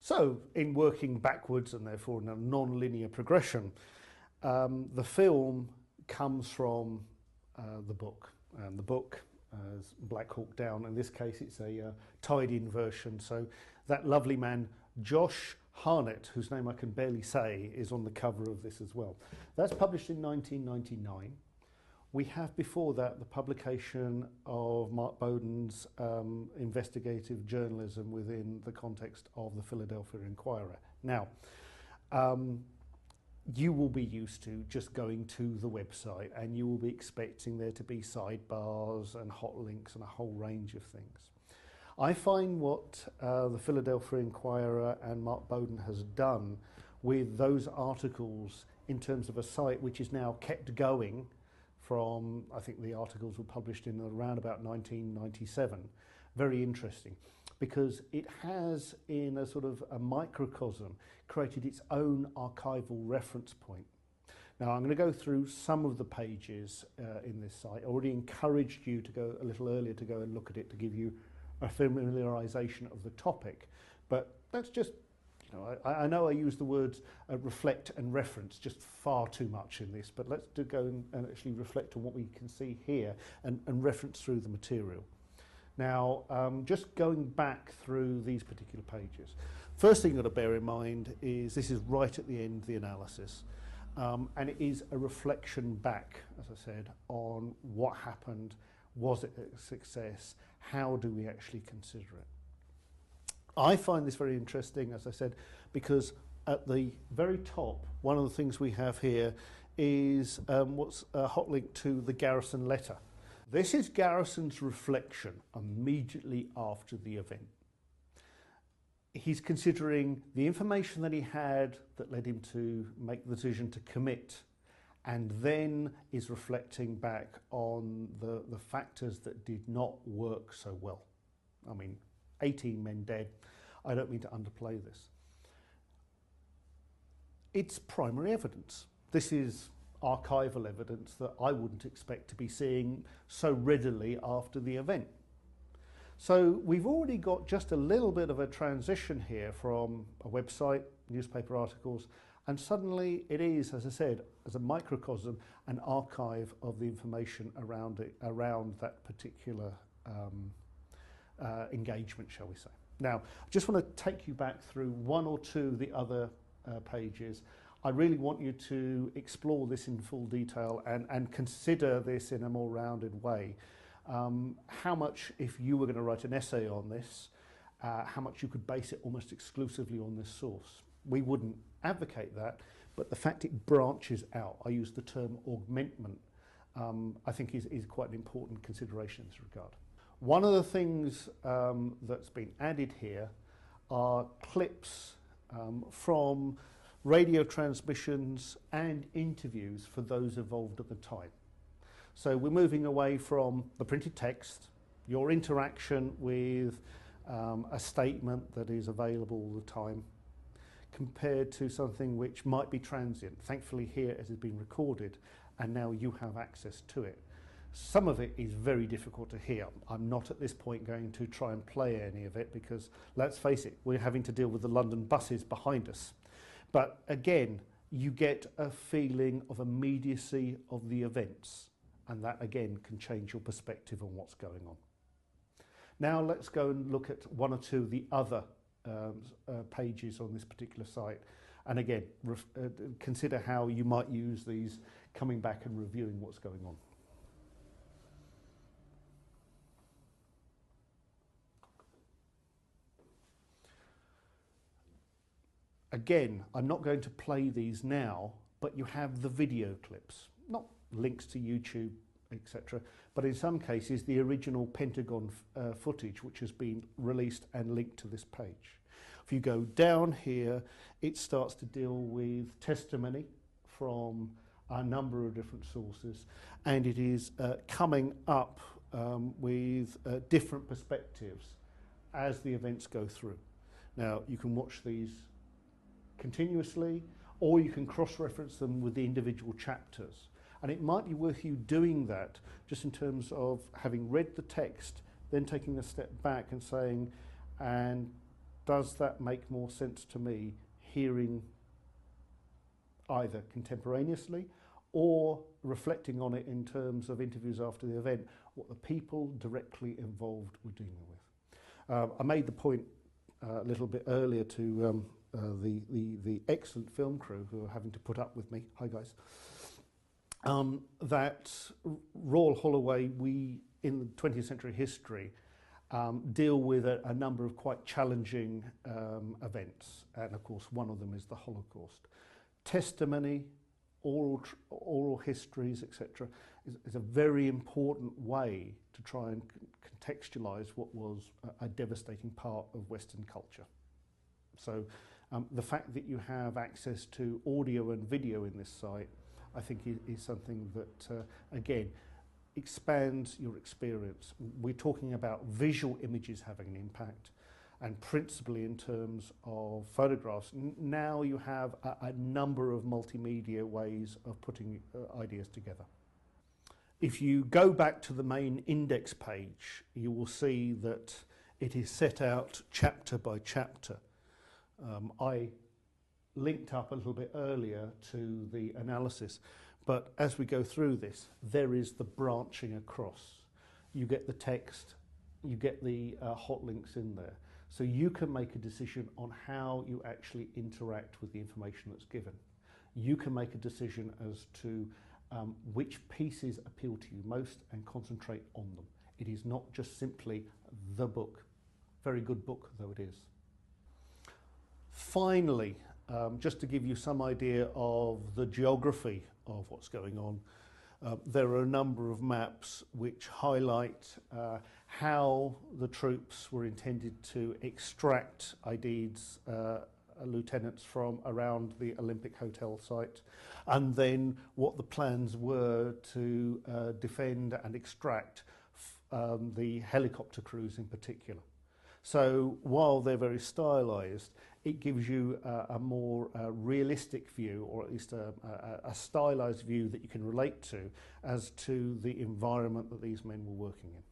So, in working backwards and therefore in a non-linear progression, the film comes from the book. And the book is Black Hawk Down. In this case, it's a tied-in version. So that lovely man, Josh Harnett, whose name I can barely say, is on the cover of this as well. That's published in 1999. We have before that the publication of Mark Bowden's investigative journalism within the context of the Philadelphia Inquirer. Now, you will be used to just going to the website and you will be expecting there to be sidebars and hot links and a whole range of things. I find what the Philadelphia Inquirer and Mark Bowden has done with those articles in terms of a site which is now kept going from, I think the articles were published in around about 1997, very interesting, because it has, in a sort of a microcosm, created its own archival reference point. Now, I'm going to go through some of the pages in this site. I already encouraged you to go a little earlier to go and look at it to give you a familiarisation of the topic, but that's just, you know, I know I use the words reflect and reference just far too much in this, but let's go and actually reflect on what we can see here and reference through the material. Now, just going back through these particular pages, first thing you've got to bear in mind is this is right at the end of the analysis, and it is a reflection back, as I said, on what happened, was it a success, how do we actually consider it. I find this very interesting, as I said, because at the very top, one of the things we have here is what's a hot link to the Garrison letter. This is Garrison's reflection immediately after the event. He's considering the information that he had that led him to make the decision to commit, and then is reflecting back on the factors that did not work so well. I mean, 18 men dead. I don't mean to underplay this. It's primary evidence. This is archival evidence that I wouldn't expect to be seeing so readily after the event. So we've already got just a little bit of a transition here from a website, newspaper articles, and suddenly it is, as I said, as a microcosm, an archive of the information around it, around that particular engagement, shall we say. Now, I just want to take you back through one or two of the other pages. I really want you to explore this in full detail and consider this in a more rounded way. How much, if you were going to write an essay on this, how much you could base it almost exclusively on this source. We wouldn't advocate that, but the fact it branches out, I use the term augmentment, I think is quite an important consideration in this regard. One of the things that's been added here are clips from radio transmissions and interviews for those involved at the time. So we're moving away from the printed text, your interaction with a statement that is available all the time, compared to something which might be transient. Thankfully here it has been recorded and now you have access to it. Some of it is very difficult to hear. I'm not at this point going to try and play any of it because, let's face it, we're having to deal with the London buses behind us. But again, you get a feeling of immediacy of the events, and that again can change your perspective on what's going on. Now let's go and look at one or two of the other pages on this particular site, and again consider how you might use these coming back and reviewing what's going on. Again, I'm not going to play these now, but you have the video clips, not links to YouTube, etc., but in some cases the original Pentagon footage which has been released and linked to this page. If you go down here, it starts to deal with testimony from a number of different sources, and it is coming up with different perspectives as the events go through. Now, you can watch these continuously, or you can cross-reference them with the individual chapters. And it might be worth you doing that just in terms of having read the text, then taking a step back and saying, and does that make more sense to me hearing either contemporaneously or reflecting on it in terms of interviews after the event, what the people directly involved were dealing with. I made the point a little bit earlier to the excellent film crew who are having to put up with me, hi guys, that Royal Holloway, we in the 20th century history deal with a number of quite challenging events, and of course one of them is the Holocaust. Testimony, oral histories, etc., is a very important way to try and contextualise what was a devastating part of Western culture. So the fact that you have access to audio and video in this site, I think is something that, again, expands your experience. We're talking about visual images having an impact, and principally in terms of photographs. Now you have a number of multimedia ways of putting ideas together. If you go back to the main index page, you will see that it is set out chapter by chapter. I linked up a little bit earlier to the analysis, but as we go through this, there is the branching across. You get the text, you get the hot links in there. So you can make a decision on how you actually interact with the information that's given. You can make a decision as to which pieces appeal to you most and concentrate on them. It is not just simply the book, very good book though it is. Finally, just to give you some idea of the geography of what's going on, there are a number of maps which highlight how the troops were intended to extract ID's lieutenants from around the Olympic Hotel site, and then what the plans were to defend and extract the helicopter crews in particular. So while they're very stylized, it gives you a more realistic view, or at least a stylized view that you can relate to as to the environment that these men were working in.